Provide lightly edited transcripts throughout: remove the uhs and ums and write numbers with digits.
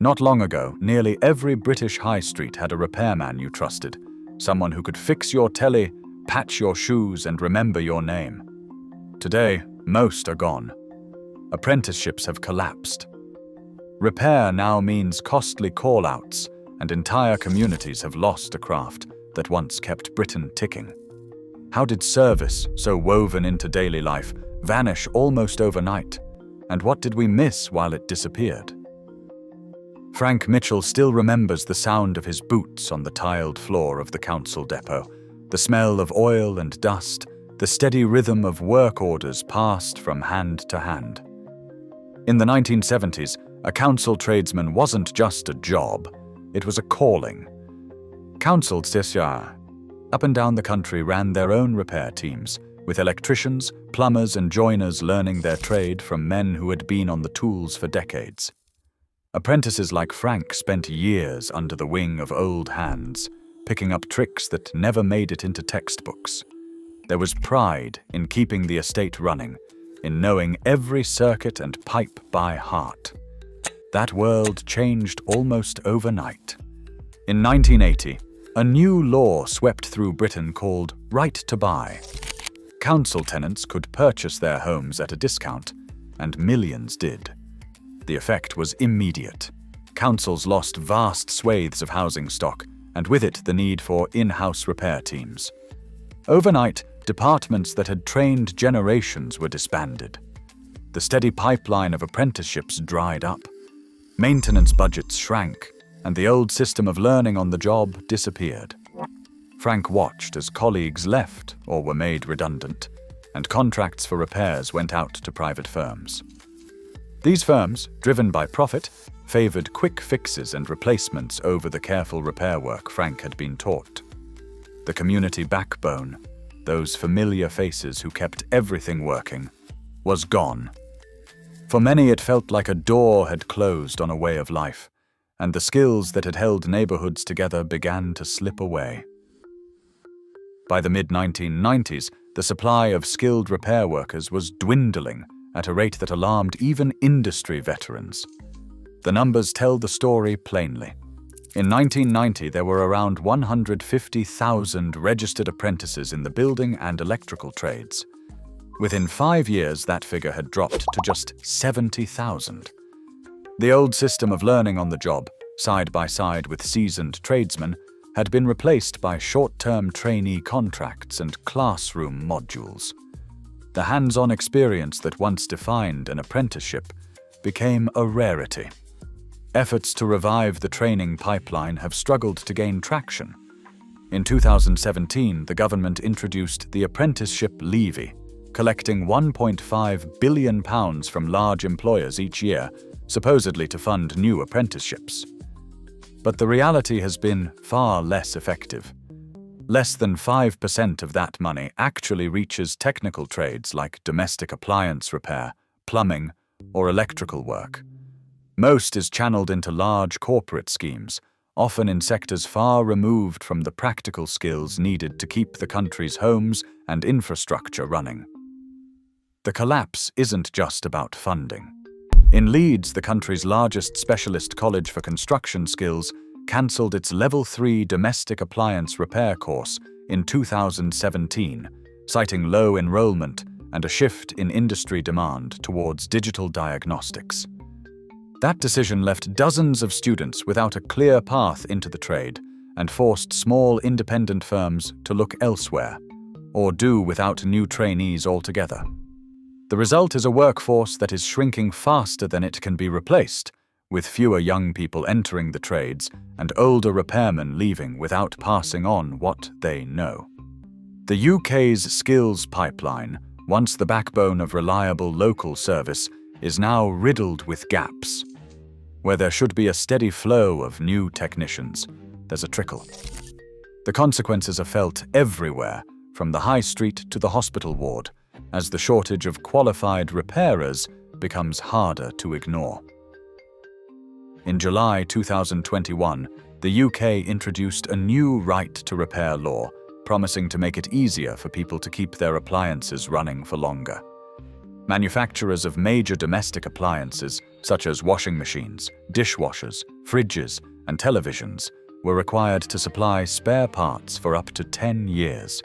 Not long ago, nearly every British high street had a repairman you trusted, someone who could fix your telly, patch your shoes, and remember your name. Today, most are gone. Apprenticeships have collapsed. Repair now means costly call-outs, and entire communities have lost a craft that once kept Britain ticking. How did service, so woven into daily life, vanish almost overnight? And what did we miss while it disappeared? Frank Mitchell still remembers the sound of his boots on the tiled floor of the council depot, the smell of oil and dust, the steady rhythm of work orders passed from hand to hand. In the 1970s, a council tradesman wasn't just a job, it was a calling. Council tsesya up and down the country ran their own repair teams, with electricians, plumbers, and joiners learning their trade from men who had been on the tools for decades. Apprentices like Frank spent years under the wing of old hands, picking up tricks that never made it into textbooks. There was pride in keeping the estate running, in knowing every circuit and pipe by heart. That world changed almost overnight. In 1980, a new law swept through Britain called Right to Buy. Council tenants could purchase their homes at a discount, and millions did. The effect was immediate. Councils lost vast swathes of housing stock, and with it the need for in-house repair teams. Overnight, departments that had trained generations were disbanded. The steady pipeline of apprenticeships dried up. Maintenance budgets shrank, and the old system of learning on the job disappeared. Frank watched as colleagues left or were made redundant, and contracts for repairs went out to private firms. These firms, driven by profit, favored quick fixes and replacements over the careful repair work Frank had been taught. The community backbone, those familiar faces who kept everything working, was gone. For many, it felt like a door had closed on a way of life, and the skills that had held neighborhoods together began to slip away. By the mid-1990s, the supply of skilled repair workers was dwindling at a rate that alarmed even industry veterans. The numbers tell the story plainly. In 1990, there were around 150,000 registered apprentices in the building and electrical trades. Within 5 years, that figure had dropped to just 70,000. The old system of learning on the job, side by side with seasoned tradesmen, had been replaced by short-term trainee contracts and classroom modules. The hands-on experience that once defined an apprenticeship became a rarity. Efforts to revive the training pipeline have struggled to gain traction. In 2017, the government introduced the apprenticeship levy, collecting £1.5 billion from large employers each year, supposedly to fund new apprenticeships. But the reality has been far less effective. Less than 5% of that money actually reaches technical trades like domestic appliance repair, plumbing, or electrical work. Most is channeled into large corporate schemes, often in sectors far removed from the practical skills needed to keep the country's homes and infrastructure running. The collapse isn't just about funding. In Leeds, the country's largest specialist college for construction skills cancelled its Level 3 domestic appliance repair course in 2017, citing low enrollment and a shift in industry demand towards digital diagnostics. That decision left dozens of students without a clear path into the trade and forced small independent firms to look elsewhere, or do without new trainees altogether. The result is a workforce that is shrinking faster than it can be replaced, with fewer young people entering the trades and older repairmen leaving without passing on what they know. The UK's skills pipeline, once the backbone of reliable local service, is now riddled with gaps. Where there should be a steady flow of new technicians, there's a trickle. The consequences are felt everywhere, from the high street to the hospital ward, as the shortage of qualified repairers becomes harder to ignore. In July 2021, the UK introduced a new right to repair law, promising to make it easier for people to keep their appliances running for longer. Manufacturers of major domestic appliances, such as washing machines, dishwashers, fridges, and televisions were required to supply spare parts for up to 10 years.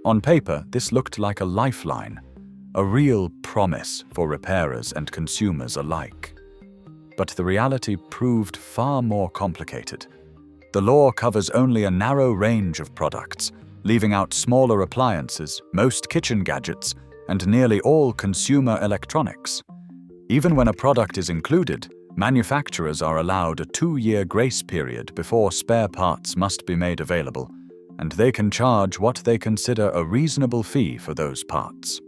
On paper, this looked like a lifeline, a real promise for repairers and consumers alike. But the reality proved far more complicated. The law covers only a narrow range of products, leaving out smaller appliances, most kitchen gadgets, and nearly all consumer electronics. Even when a product is included, manufacturers are allowed a 2-year grace period before spare parts must be made available, and they can charge what they consider a reasonable fee for those parts.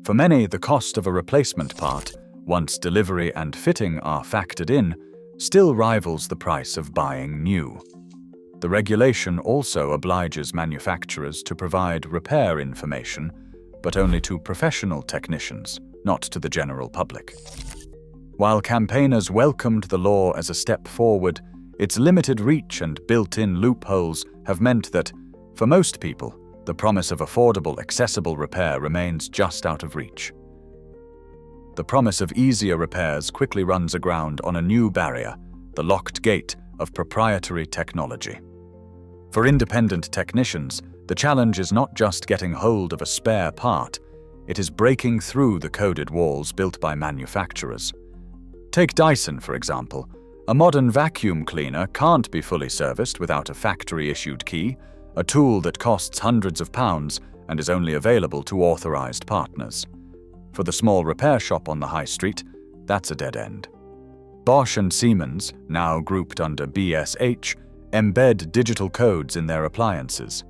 For many, the cost of a replacement part, once delivery and fitting are factored in, still rivals the price of buying new. The regulation also obliges manufacturers to provide repair information, but only to professional technicians, not to the general public. While campaigners welcomed the law as a step forward, its limited reach and built-in loopholes have meant that, for most people, the promise of affordable, accessible repair remains just out of reach. The promise of easier repairs quickly runs aground on a new barrier, the locked gate of proprietary technology. For independent technicians, the challenge is not just getting hold of a spare part, it is breaking through the coded walls built by manufacturers. Take Dyson, for example. A modern vacuum cleaner can't be fully serviced without a factory-issued key, a tool that costs hundreds of pounds and is only available to authorized partners. For the small repair shop on the high street, that's a dead end. Bosch and Siemens, now grouped under BSH, embed digital codes in their appliances.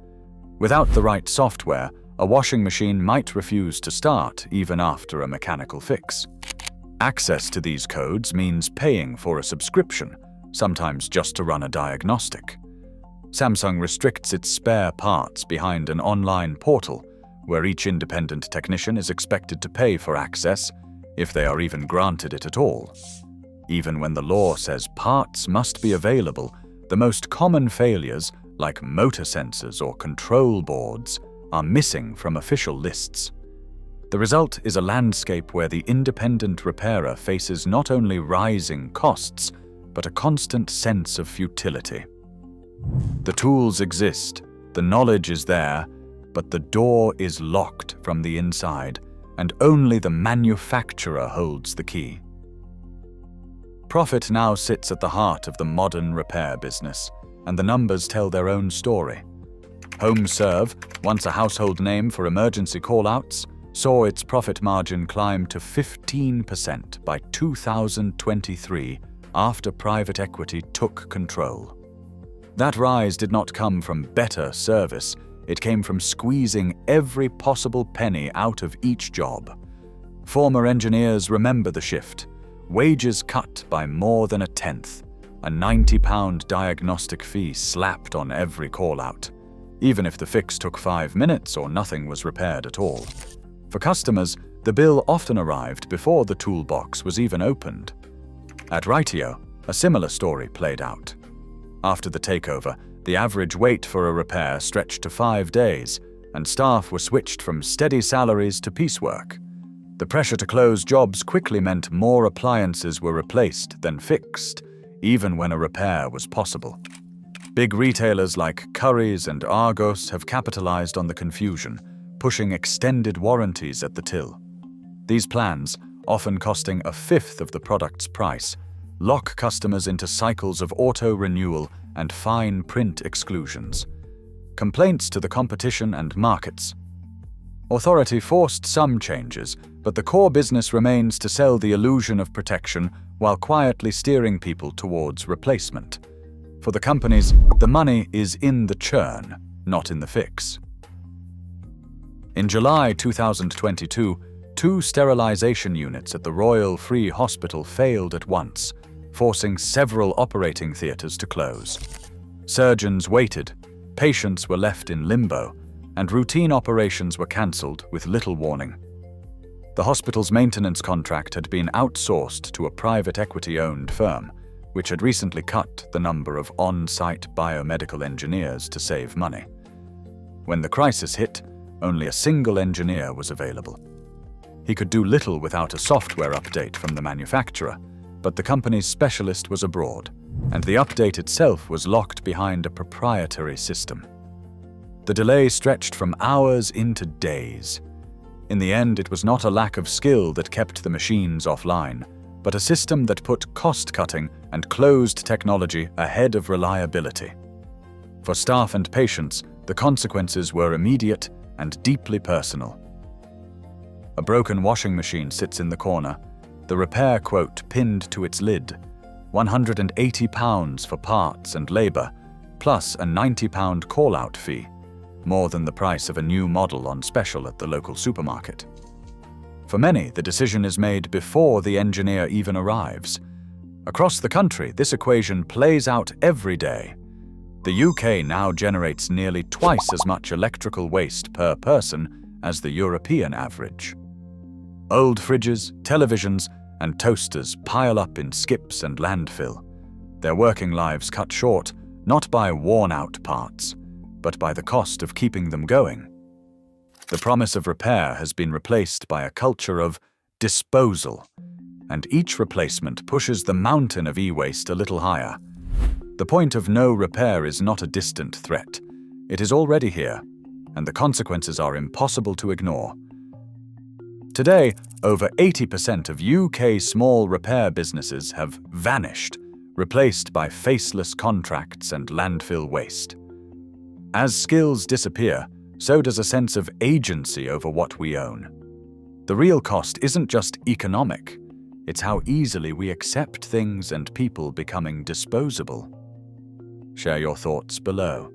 Without the right software, a washing machine might refuse to start even after a mechanical fix. Access to these codes means paying for a subscription, sometimes just to run a diagnostic. Samsung restricts its spare parts behind an online portal, where each independent technician is expected to pay for access, if they are even granted it at all. Even when the law says parts must be available, the most common failures, like motor sensors or control boards, are missing from official lists. The result is a landscape where the independent repairer faces not only rising costs, but a constant sense of futility. The tools exist, the knowledge is there, but the door is locked from the inside, and only the manufacturer holds the key. Profit now sits at the heart of the modern repair business, and the numbers tell their own story. HomeServe, once a household name for emergency call-outs, saw its profit margin climb to 15% by 2023 after private equity took control. That rise did not come from better service, it came from squeezing every possible penny out of each job. Former engineers remember the shift. Wages cut by more than a tenth, a £90 diagnostic fee slapped on every call-out, even if the fix took 5 minutes or nothing was repaired at all. For customers, the bill often arrived before the toolbox was even opened. At Rightio, a similar story played out. After the takeover, the average wait for a repair stretched to 5 days, and staff were switched from steady salaries to piecework. The pressure to close jobs quickly meant more appliances were replaced than fixed, even when a repair was possible. Big retailers like Currys and Argos have capitalized on the confusion, pushing extended warranties at the till. These plans, often costing a fifth of the product's price, lock customers into cycles of auto-renewal and fine print exclusions. Complaints to the competition and markets. Authority forced some changes, but the core business remains to sell the illusion of protection while quietly steering people towards replacement. For the companies, the money is in the churn, not in the fix. In July 2022, 2 sterilization units at the Royal Free Hospital failed at once, forcing several operating theatres to close. Surgeons waited, patients were left in limbo, and routine operations were cancelled with little warning. The hospital's maintenance contract had been outsourced to a private equity-owned firm, which had recently cut the number of on-site biomedical engineers to save money. When the crisis hit, only a single engineer was available. He could do little without a software update from the manufacturer, but the company's specialist was abroad. and the update itself was locked behind a proprietary system. The delay stretched from hours into days. In the end, it was not a lack of skill that kept the machines offline, but a system that put cost-cutting and closed technology ahead of reliability. For staff and patients, the consequences were immediate and deeply personal. A broken washing machine sits in the corner, the repair quote pinned to its lid, £180 for parts and labour, plus a £90 call-out fee, more than the price of a new model on special at the local supermarket. For many, the decision is made before the engineer even arrives. Across the country, this equation plays out every day. The UK now generates nearly twice as much electrical waste per person as the European average. Old fridges, televisions, and toasters pile up in skips and landfill, their working lives cut short not by worn-out parts, but by the cost of keeping them going. The promise of repair has been replaced by a culture of disposal, and each replacement pushes the mountain of e-waste a little higher. The point of no repair is not a distant threat. It is already here, and the consequences are impossible to ignore. Today, over 80% of UK small repair businesses have vanished, replaced by faceless contracts and landfill waste. As skills disappear, so does a sense of agency over what we own. The real cost isn't just economic, it's how easily we accept things and people becoming disposable. Share your thoughts below.